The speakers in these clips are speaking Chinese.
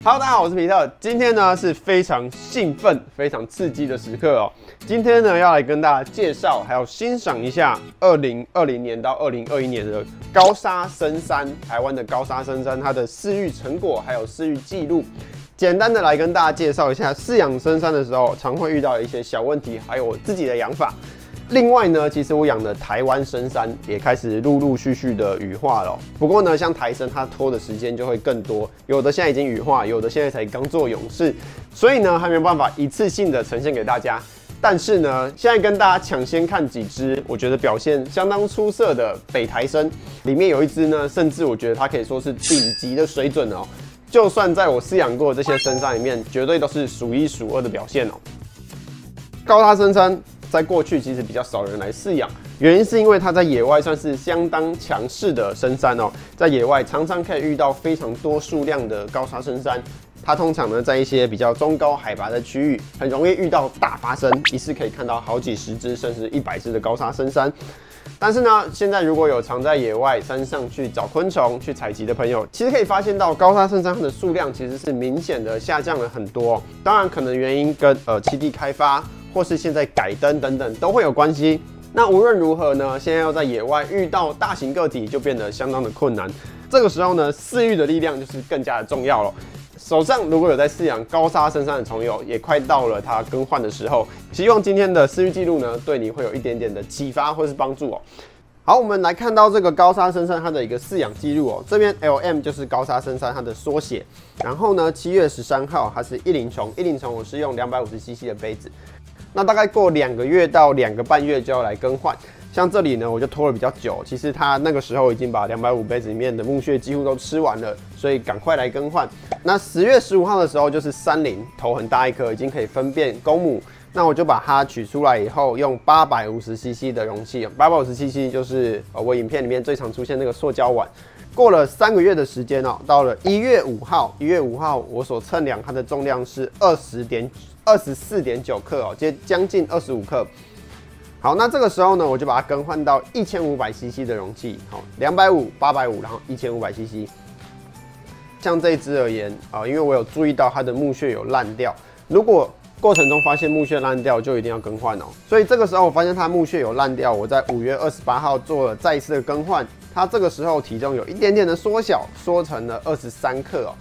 Hello， 大家好，我是皮特。今天呢是非常兴奋、非常刺激的时刻哦。今天呢要来跟大家介绍，还有欣赏一下2020年到2021年的高砂深山，台湾的高砂深山它的饲育成果，还有饲育记录。简单的来跟大家介绍一下饲养深山的时候常会遇到的一些小问题，还有我自己的养法。另外呢，其实我养的台湾深山也开始陆陆续续的羽化了。不过呢，像台深它拖的时间就会更多，有的现在已经羽化，有的现在才刚做蛹式，所以呢还没有办法一次性的呈现给大家。但是呢，现在跟大家抢先看几只，我觉得表现相当出色的北台深，里面有一只呢，甚至我觉得它可以说是顶级的水准哦。就算在我饲养过的这些深山里面，绝对都是数1数2的表现哦。高砂深山在过去其实比较少人来饲养，原因是因为它在野外算是相当强势的深山哦，在野外常常可以遇到非常多数量的高砂深山。它通常呢在一些比较中高海拔的区域，很容易遇到大发生，一次可以看到好几十只甚至100只的高砂深山。但是呢，现在如果有常在野外山上去找昆虫、去采集的朋友，其实可以发现到高砂深山的数量其实是明显的下降了很多。当然，可能原因跟栖地开发或是现在改灯等等都会有关系。那无论如何呢，现在要在野外遇到大型个体就变得相当的困难。这个时候呢，饲育的力量就是更加的重要了。手上如果有在饲养高砂深山的虫友，也快到了它更换的时候。希望今天的饲育记录呢，对你会有一点点的启发或是帮助哦。好，我们来看到这个高砂深山它的一个饲养记录哦。这边 LM 就是高砂深山它的缩写。然后呢，7月13号它是1龄虫，1龄虫我是用250cc 的杯子。那大概过2个月到2个半月就要来更换。像这里呢，我就拖了比较久。其实它那个时候已经把250杯子里面的木屑几乎都吃完了，所以赶快来更换。那10月15号的时候就是30，头很大一颗，已经可以分辨公母。那我就把它取出来以后，用850cc 的容器，850cc 就是我影片里面最常出现那个塑胶碗。过了3个月的时间哦，到了1月5号，我所称量它的重量是24.9克哦，将近25克。好，那这个时候呢，我就把它更换到1500cc 的容器，好，250、850，然后1500cc。像这一只而言因为我有注意到它的木屑有烂掉，如果过程中发现木屑烂掉，就一定要更换哦。所以这个时候我发现它木屑有烂掉，我在5月28号做了再一次的更换，它这个时候体重有一点点的缩小，缩成了23克哦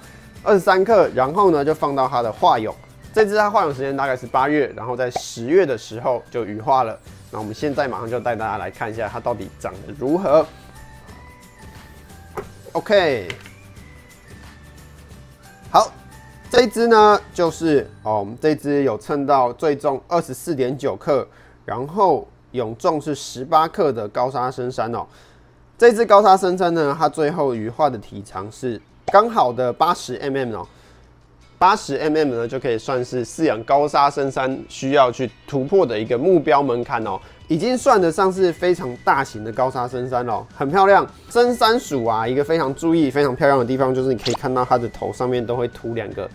，23克，然后呢就放到它的化蛹。这只它化蛹时间大概是8月，然后在10月的时候就羽化了。那我们现在马上就带大家来看一下它到底长得如何。OK， 好，这一只呢就是这一只有称到最重24.9克，然后蛹重是18克的高砂深山哦。这只高砂深山呢，它最后羽化的体长是刚好的80mm哦。80mm 呢，就可以算是饲养高砂深山需要去突破的一个目标门槛哦，已经算得上是非常大型的高砂深山哦，很漂亮。深山属啊，一个非常注意、非常漂亮的地方，就是你可以看到它的头上面都会涂2个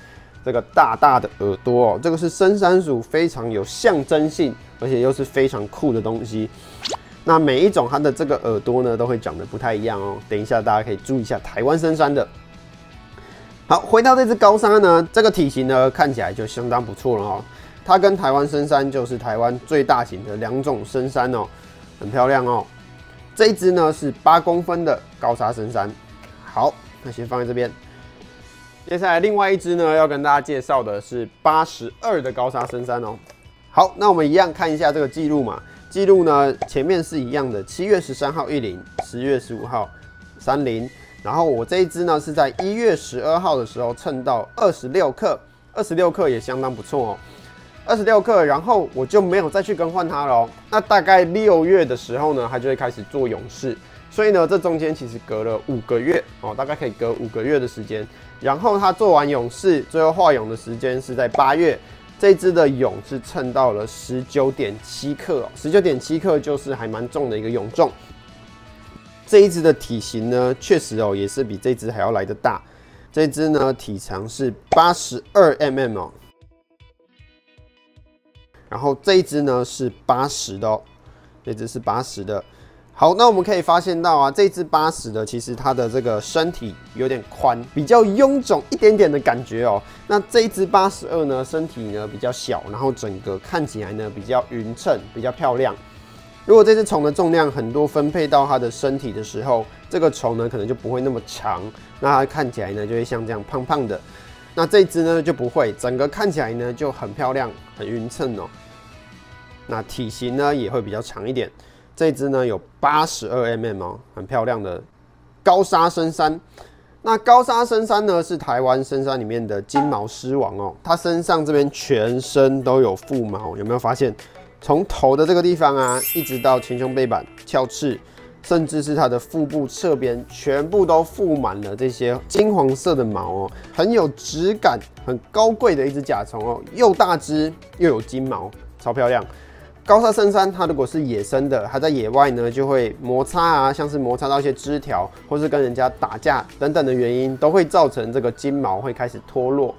这个大大的耳朵哦，这个是深山属非常有象征性，而且又是非常酷的东西。那每一种它的这个耳朵呢，都会长得不太一样哦。等一下大家可以注意一下台湾深山的。好，回到这只高砂呢，这个体型呢看起来就相当不错了哦。它跟台湾深山就是台湾最大型的2种深山哦，很漂亮哦。这一只呢是8公分的高砂深山。好，那先放在这边。接下来另外一只呢要跟大家介绍的是82的高砂深山哦。好，那我们一样看一下这个记录嘛。记录呢前面是一样的，7月13号1龄，10月15号30。然后我这一只呢是在1月12号的时候称到26克，26克也相当不错哦，26克，然后我就没有再去更换它了哦。那大概6月的时候呢，它就会开始做蛹式，所以呢这中间其实隔了5个月哦，大概可以隔5个月的时间。然后它做完蛹式，最后化蛹的时间是在8月，这只的蛹是称到了19.7克哦，19.7克就是还蛮重的一个蛹重。这一只的体型呢，确实哦，也是比这只还要来得大。这只呢，体长是82mm哦，然后这一只呢是80的哦，这只是80的。好，那我们可以发现到啊，这只80的其实它的这个身体有点宽，比较臃肿一点点的感觉哦。那这一只82呢，身体呢比较小，然后整个看起来呢比较匀称，比较漂亮。如果这只虫的重量很多分配到它的身体的时候，这个虫呢可能就不会那么长，那它看起来呢就会像这样胖胖的。那这只呢就不会，整个看起来呢就很漂亮，很匀称哦。那体型呢也会比较长一点。这只呢有82mm 哦，很漂亮的高砂深山。那高砂深山呢是台湾深山里面的金毛狮王哦，它身上这边全身都有腹毛，有没有发现？从头的这个地方啊，一直到前胸背板、鞘翅，甚至是它的腹部侧边，全部都覆满了这些金黄色的毛哦，很有质感、很高贵的一只甲虫哦，又大只又有金毛，超漂亮。高砂深山，它如果是野生的，它在野外呢就会摩擦啊，像是摩擦到一些枝条，或是跟人家打架等等的原因，都会造成这个金毛会开始脱落。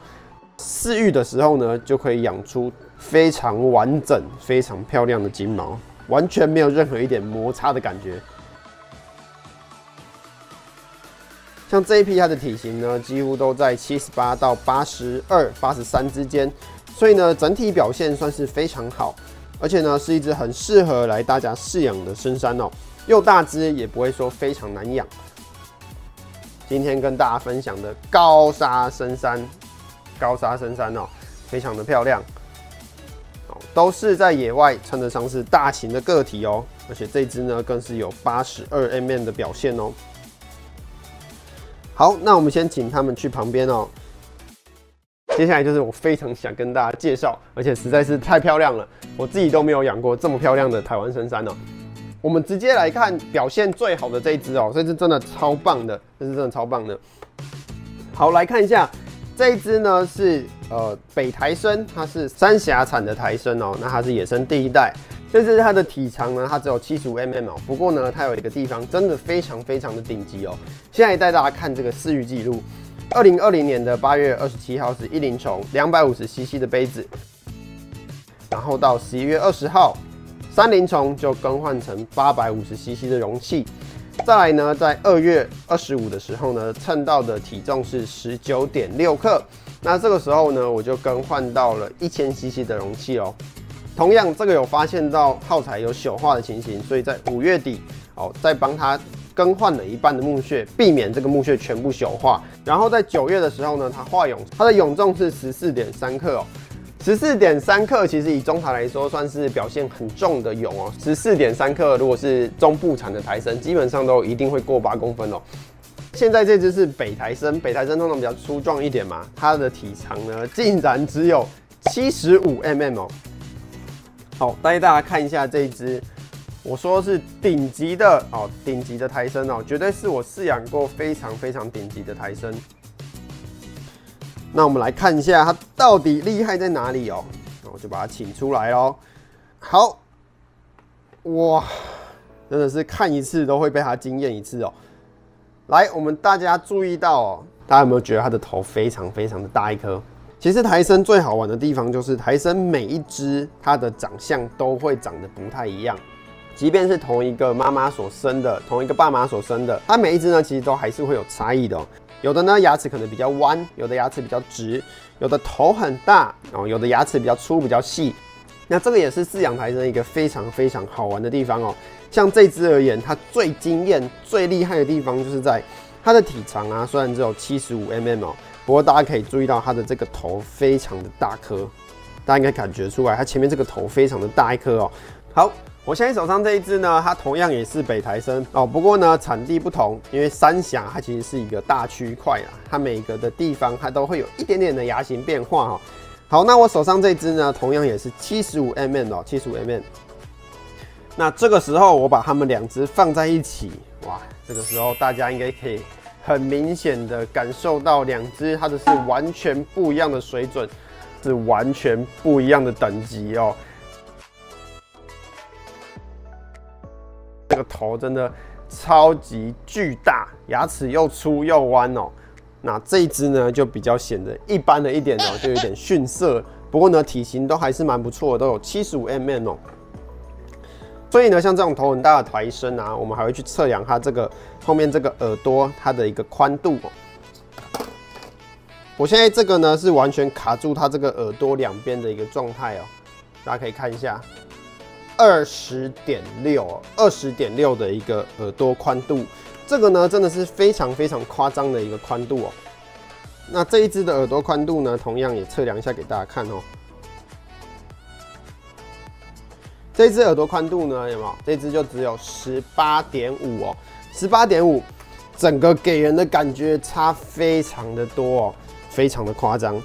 饲育的时候呢，就可以养出非常完整、非常漂亮的金毛，完全没有任何一点摩擦的感觉。像这一批它的体型呢，几乎都在78到82、83之间，所以呢，整体表现算是非常好。而且呢，是一只很适合来大家饲养的深山哦，又大只，也不会说非常难养。今天跟大家分享的高砂深山哦，非常的漂亮哦，都是在野外称得上是大型的个体哦，而且这只呢更是有82mm 的表现哦。好，那我们先请他们去旁边哦。接下来就是我非常想跟大家介绍，而且实在是太漂亮了，我自己都没有养过这么漂亮的台湾深山哦。我们直接来看表现最好的这一只哦，这只真的超棒的，这只真的超棒的。好，来看一下这一只呢是北台参，它是三峡产的台参哦，那它是野生第1代。这是它的体长呢，它只有75mm哦，不过呢它有一个地方真的非常非常的顶级哦。现在带大家看这个饲育记录。2020年的8月27号是1龄虫250cc 的杯子，然后到11月20号3龄虫就更换成850cc 的容器，再来呢，在2月25的时候呢，称到的体重是19.6克，那这个时候呢，我就更换到了1000cc 的容器哦。同样，这个有发现到耗材有朽化的情形，所以在5月底哦，再帮它更换了一半的木屑，避免这个木屑全部朽化。然后在9月的时候呢，它化蛹，它的蛹重是14.3克哦。14.3克其实以中台来说算是表现很重的蛹哦。14.3克如果是中部产的台参，基本上都一定会过8公分哦。现在这只是北台参，北台参通常比较粗壮一点嘛，它的体长呢竟然只有75mm哦。好，带大家看一下这一只。我说是顶级的哦，顶级的台参哦，绝对是我饲养过非常非常顶级的台参。那我们来看一下它到底厉害在哪里哦，那我就把它请出来哦。好，哇，真的是看一次都会被它惊艳一次哦。来，我们大家注意到哦，大家有没有觉得它的头非常非常的大一颗？其实台参最好玩的地方就是台参每一只它的长相都会长得不太一样。即便是同一个妈妈所生的，同一个爸妈所生的，它每一只呢其实都还是会有差异的哦。有的呢牙齿可能比较弯，有的牙齿比较直，有的头很大，然后有的牙齿比较粗比较细。那这个也是饲养台参一个非常非常好玩的地方哦。像这只而言，它最惊艳、最厉害的地方就是在它的体长啊，虽然只有75mm哦，不过大家可以注意到它的这个头非常的大颗，大家应该感觉出来，它前面这个头非常的大一颗哦。好。我现在手上这一只呢，它同样也是北台参哦，不过呢产地不同，因为三峡它其实是一个大区块啦，它每个的地方它都会有一点点的牙型变化哦。好，那我手上这只呢，同样也是75mm哦，75mm。那这个时候我把它们2只放在一起，哇，这个时候大家应该可以很明显的感受到2只它的是完全不一样的水准，是完全不一样的等级哦。这个头真的超级巨大，牙齿又粗又弯哦。那这一只呢，就比较显得一般了一点哦，就有点逊色。不过呢，体型都还是蛮不错的，都有75mm哦。所以呢，像这种头很大的台参啊，我们还会去测量它这个后面这个耳朵它的一个宽度哦。我现在这个呢是完全卡住它这个耳朵两边的一个状态哦，大家可以看一下，20.6的一个耳朵宽度，这个呢真的是非常非常夸张的一个宽度哦。那这一只的耳朵宽度呢，同样也测量一下给大家看哦。这一只耳朵宽度呢，有没有？这只就只有18.5哦，18.5，整个给人的感觉差非常的多哦，非常的夸张。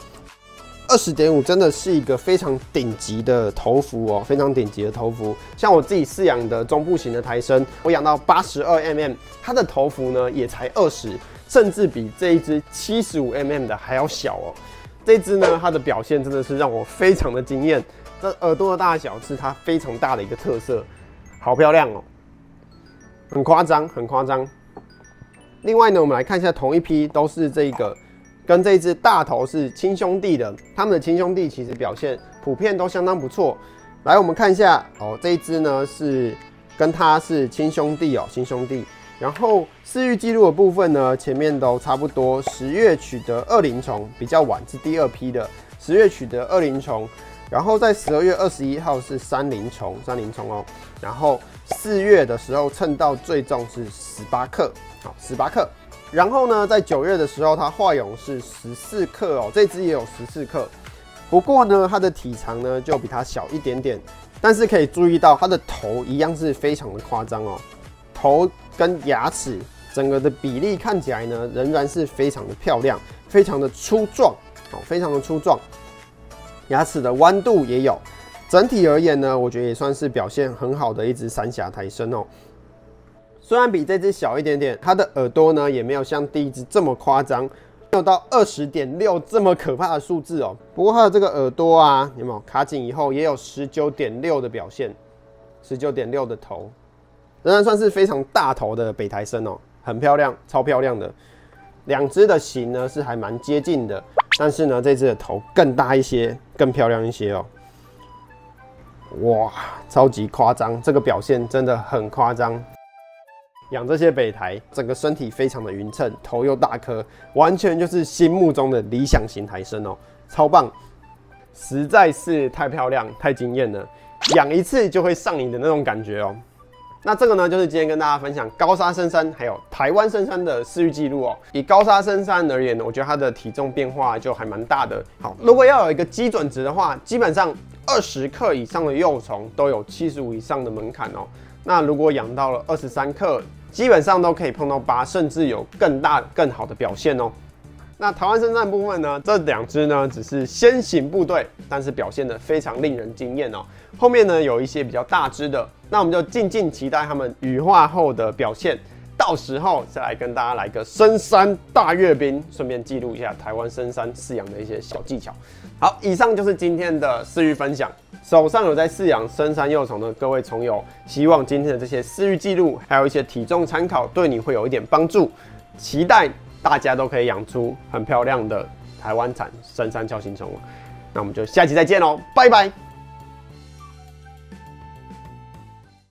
20.5真的是一个非常顶级的头幅哦，非常顶级的头幅。像我自己饲养的中部型的台参，我养到82mm， 它的头幅呢也才20，甚至比这一只75mm 的还要小哦。这只呢，它的表现真的是让我非常的惊艳。这耳朵的大小是它非常大的一个特色，好漂亮哦，很夸张，很夸张。另外呢，我们来看一下同一批都是这个。跟这一只大头是亲兄弟的，他们的亲兄弟其实表现普遍都相当不错。来，我们看一下哦，这一只呢是跟它是亲兄弟哦，亲兄弟。然后饲育记录的部分呢，前面都差不多，10月取得20虫，比较晚是第2批的，10月取得20虫，然后在12月21号是30虫哦，然后4月的时候称到最重是18克，好，18克。然后呢，在9月的时候，它化蛹是14克哦，这只也有14克。不过呢，它的体长呢就比它小一点点，但是可以注意到它的头一样是非常的夸张哦，头跟牙齿整个的比例看起来呢，仍然是非常的漂亮，非常的粗壮哦，非常的粗壮。牙齿的弯度也有，整体而言呢，我觉得也算是表现很好的一只三峡台参哦。虽然比这只小一点点，它的耳朵呢也没有像第一只这么夸张，没有到20.6这么可怕的数字哦。不过它的这个耳朵啊，有没有卡紧以后也有19.6的表现，19.6的头，仍然算是非常大头的北台参哦，很漂亮，超漂亮的。两只的型呢是还蛮接近的，但是呢这只的头更大一些，更漂亮一些哦。哇，超级夸张，这个表现真的很夸张。养这些北台，整个身体非常的匀称，头又大颗，完全就是心目中的理想型台参哦，超棒，实在是太漂亮、太惊艳了，养一次就会上瘾的那种感觉哦。那这个呢，就是今天跟大家分享高沙深山还有台湾深山的饲育记录哦。以高沙深山而言呢，我觉得它的体重变化就还蛮大的。好，如果要有一个基准值的话，基本上20克以上的幼虫都有75以上的门槛哦。那如果养到了23克，基本上都可以碰到8，甚至有更大、更好的表现哦。那台湾深山部分呢，这2只呢只是先行部队，但是表现得非常令人惊艳哦。后面呢有一些比较大只的，那我们就静静期待它们羽化后的表现。到时候再来跟大家来个深山大阅兵，顺便记录一下台湾深山饲养的一些小技巧。好，以上就是今天的饲育分享。手上有在饲养深山幼虫的各位虫友，希望今天的这些饲育记录，还有一些体重参考，对你会有一点帮助。期待大家都可以养出很漂亮的台湾产深山锹形虫。那我们就下期再见喽，拜拜。